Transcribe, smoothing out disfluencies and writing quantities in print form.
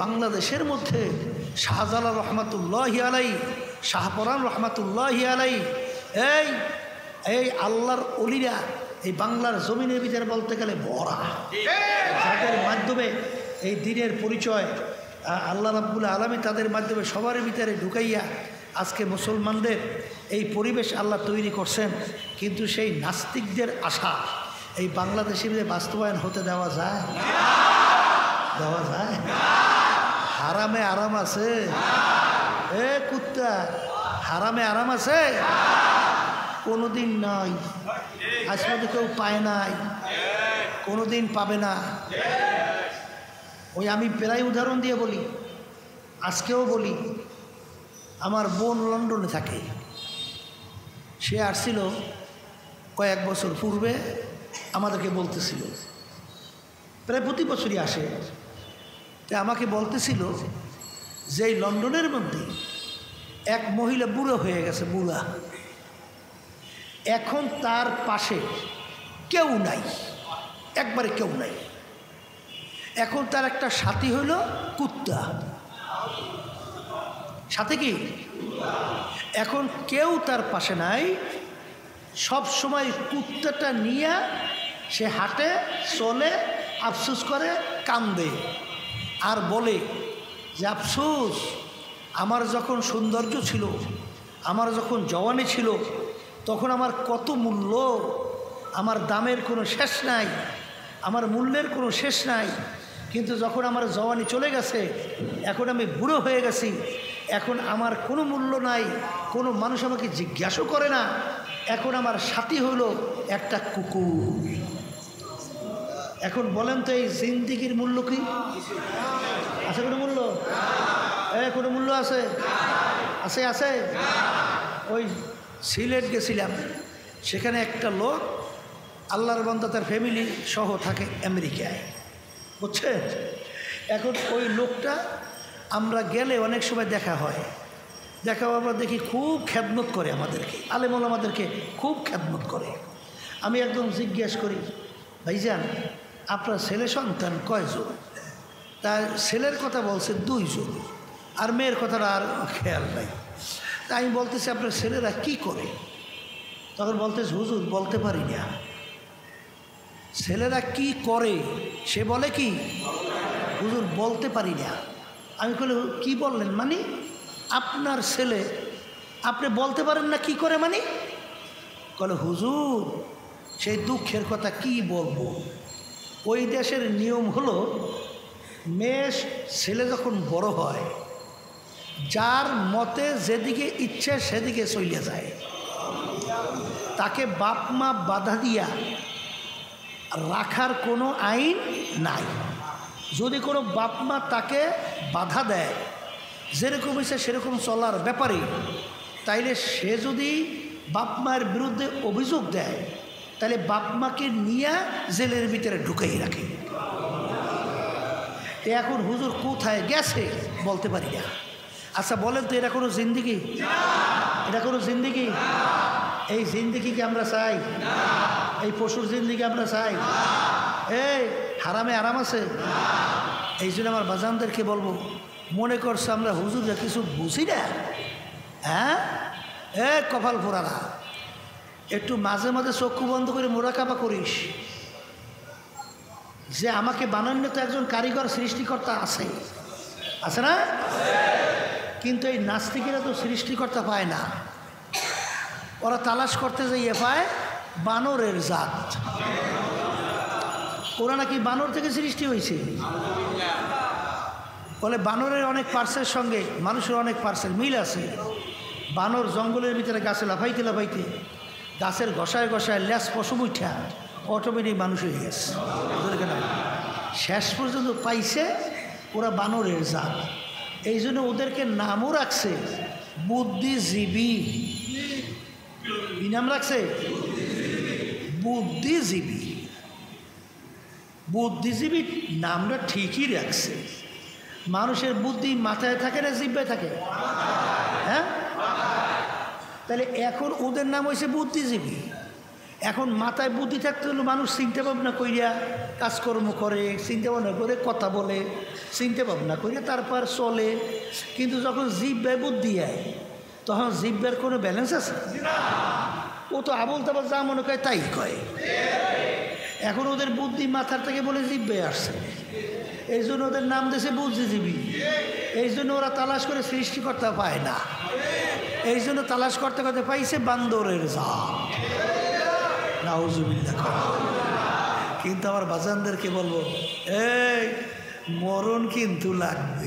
বাংলাদেশের মধ্যে শাহজালাল রহমাতুল্লাহি আলাইহি, শাহপরান রহমাতুল্লাহি আলাইহি, এই এই আল্লাহর অলিরা এই বাংলার জমিনের ভিতরে বলতে গেলে বড়া, যাদের মাধ্যমে এই দিনের পরিচয় আল্লাহ রাব্বুল আলামিন তাদের মাধ্যমে সবার ভিতরে ঢুকাইয়া আজকে মুসলমানদের এই পরিবেশ আল্লাহ তৈরি করছেন। কিন্তু সেই নাস্তিকদের আশা এই বাংলাদেশের বাস্তবায়ন হতে দেওয়া যায়? দেওয়া যায়? হারামে আরাম আছে? এ কুত্তা, হারামে আরাম আছে? কোনোদিন নাই, আজ পর্যন্ত কেউ পায় নাই, কোনোদিন পাবে না। ওই আমি প্রায় উদাহরণ দিয়ে বলি, আজকেও বলি, আমার বোন লন্ডনে থাকে, সে আসছিল কয়েক বছর পূর্বে, আমাদেরকে বলতেছিল, প্রায় প্রতি বছরই আসে, তো আমাকে বলতেছিল যে এই লন্ডনের মধ্যে এক মহিলা বুড়ো হয়ে গেছে, বুড়া, এখন তার পাশে কেউ নাই, একবারে কেউ নাই। এখন তার একটা সাথী হইল কুত্তা, সাথে কি? এখন কেউ তার পাশে নাই, সব সময় কুত্তাটা নিয়ে সে হাঁটে, চলে, আফসোস করে, কান্দে আর বলে যে আফসোস, আমার যখন সৌন্দর্য ছিল, আমার যখন জওয়ানি ছিল, তখন আমার কত মূল্য, আমার দামের কোনো শেষ নাই, আমার মূল্যের কোনো শেষ নাই। কিন্তু যখন আমার জওয়ানি চলে গেছে, এখন আমি বুড়ো হয়ে গেছি, এখন আমার কোনো মূল্য নাই, কোনো মানুষ আমাকে জিজ্ঞাসা করে না, এখন আমার সাথী হলো একটা কুকুর। এখন বলেন তো এই জিন্দিগির মূল্য কি আছে? কোনো মূল্য? কোনো মূল্য আছে? আছে? আছে? ওই সিলেট গেছিলাম, সেখানে একটা লোক, আল্লাহর বান্দা, তার ফ্যামিলি সহ থাকে আমেরিকায়, বুঝছেন? এখন ওই লোকটা আমরা গেলে অনেক সময় দেখা হয়, দেখা আমরা দেখি খুব খেদমত করে আমাদেরকে, আলেমুল আমাদেরকে খুব খেদমত করে। আমি একদম জিজ্ঞেস করি, ভাইজান আপনার ছেলে সন্তান কয়জন? তা ছেলের কথা বলছে 2 জন, আর মেয়ের কথাটা আর খেয়াল নাই। তা আমি বলতেছি আপনার ছেলেরা কি করে? তখন বলতেছে হুজুর বলতে পারি না। ছেলেরা কি করে সে বলে কি হুজুর বলতে পারি না। আমি বলি কি বললেন? মানে আপনার ছেলে আপনি বলতে পারেন না কি করে? মানে বলে হুজুর সেই দুঃখের কথা কি বলবো, ওই দেশের নিয়ম হলো মেয়ে ছেলে যখন বড় হয়, যার মতে যেদিকে ইচ্ছে সেদিকে চলে যায়, তাকে বাপ মা বাধা দিয়া রাখার কোনো আইন নাই। যদি কোনো বাপ মা তাকে বাধা দেয়, যেরকম ইচ্ছে সেরকম চলার ব্যাপারে, তাইলে সে যদি বাপ মায়ের বিরুদ্ধে অভিযোগ দেয়, তাহলে বাপ মাকে নিয়ে জেলের ভিতরে ঢুকাই রাখে। এখন হুজুর কোথায় গেছে বলতে পারি না। আচ্ছা বলেন তো, এটা কোনো জিন্দিগি? এটা কোনো জিন্দিগি? এই জিন্দিগিকে আমরা চাই? এই পশুর জিন্দিগি আমরা চাই? এই হারামে আরাম আছে? এই জন্য আমার বাজানদেরকে বলবো, মনে করছে আমরা হুজুররা কিছু বুঝি না? হ্যাঁ, কপাল পোড়ারা, একটু মাঝে মাঝে চক্ষু বন্ধ করে মোরাকাবা করিস যে আমাকে বানানো তো একজন কারিগর সৃষ্টিকর্তা আছে, আছে না? কিন্তু এই নাস্তিকেরা তো সৃষ্টিকর্তা পায় না, ওরা তালাশ করতে যাইয়ে পায় বানরের জাত। ওরা নাকি বানর থেকে সৃষ্টি হয়েছে, বলে বানরের অনেক পার্সের সঙ্গে মানুষের অনেক পার্সেল মিল আছে। বানর জঙ্গলের ভিতরে গাছে লাফাইতে লাফাইতে গাছের ঘষায় ঘষায় ল্যাস পশম উঠা অটোমেটিক মানুষ হয়ে গেছে। শেষ পর্যন্ত পাইছে ওরা বানরের জাত। এই জন্য ওদেরকে নামও রাখছে বুদ্ধিজীবী। কি নাম রাখছে? বুদ্ধিজীবী। বুদ্ধিজীবী নামটা ঠিকই রাখছে। মানুষের বুদ্ধি মাথায় থাকে না জিহ্বায় থাকে? হ্যাঁ, তাহলে এখন ওদের নাম হয়েছে বুদ্ধিজীবী। এখন মাথায় বুদ্ধি থাকতে হলে মানুষ চিন্তা ভাবনা কইরা কাজকর্ম করে, চিন্তা ভাবনা করে কথা বলে, চিন্তা ভাবনা কইরা তারপর চলে। কিন্তু যখন জিহ্বায় বুদ্ধি হয় তখন জিহ্বার কোনো ব্যালেন্স আছে? ও তো আবল তাবল যা মনে করে তাই কয়। এখন ওদের বুদ্ধি মাথার থেকে বলে জিহ্বায় আসছে, এই জন্য ওদের নাম দিয়েছে বুদ্ধিজীবী। এই জন্য ওরা তালাশ করে সৃষ্টিকর্তা পায় না, এই জন্য তালাশ করতে করতে পাইছে বান্দরের জাত। নাউজুবিল্লাহ। কিন্তু আমার বাজানদেরকে বলবো, এই মরণ কিন্তু লাগবে।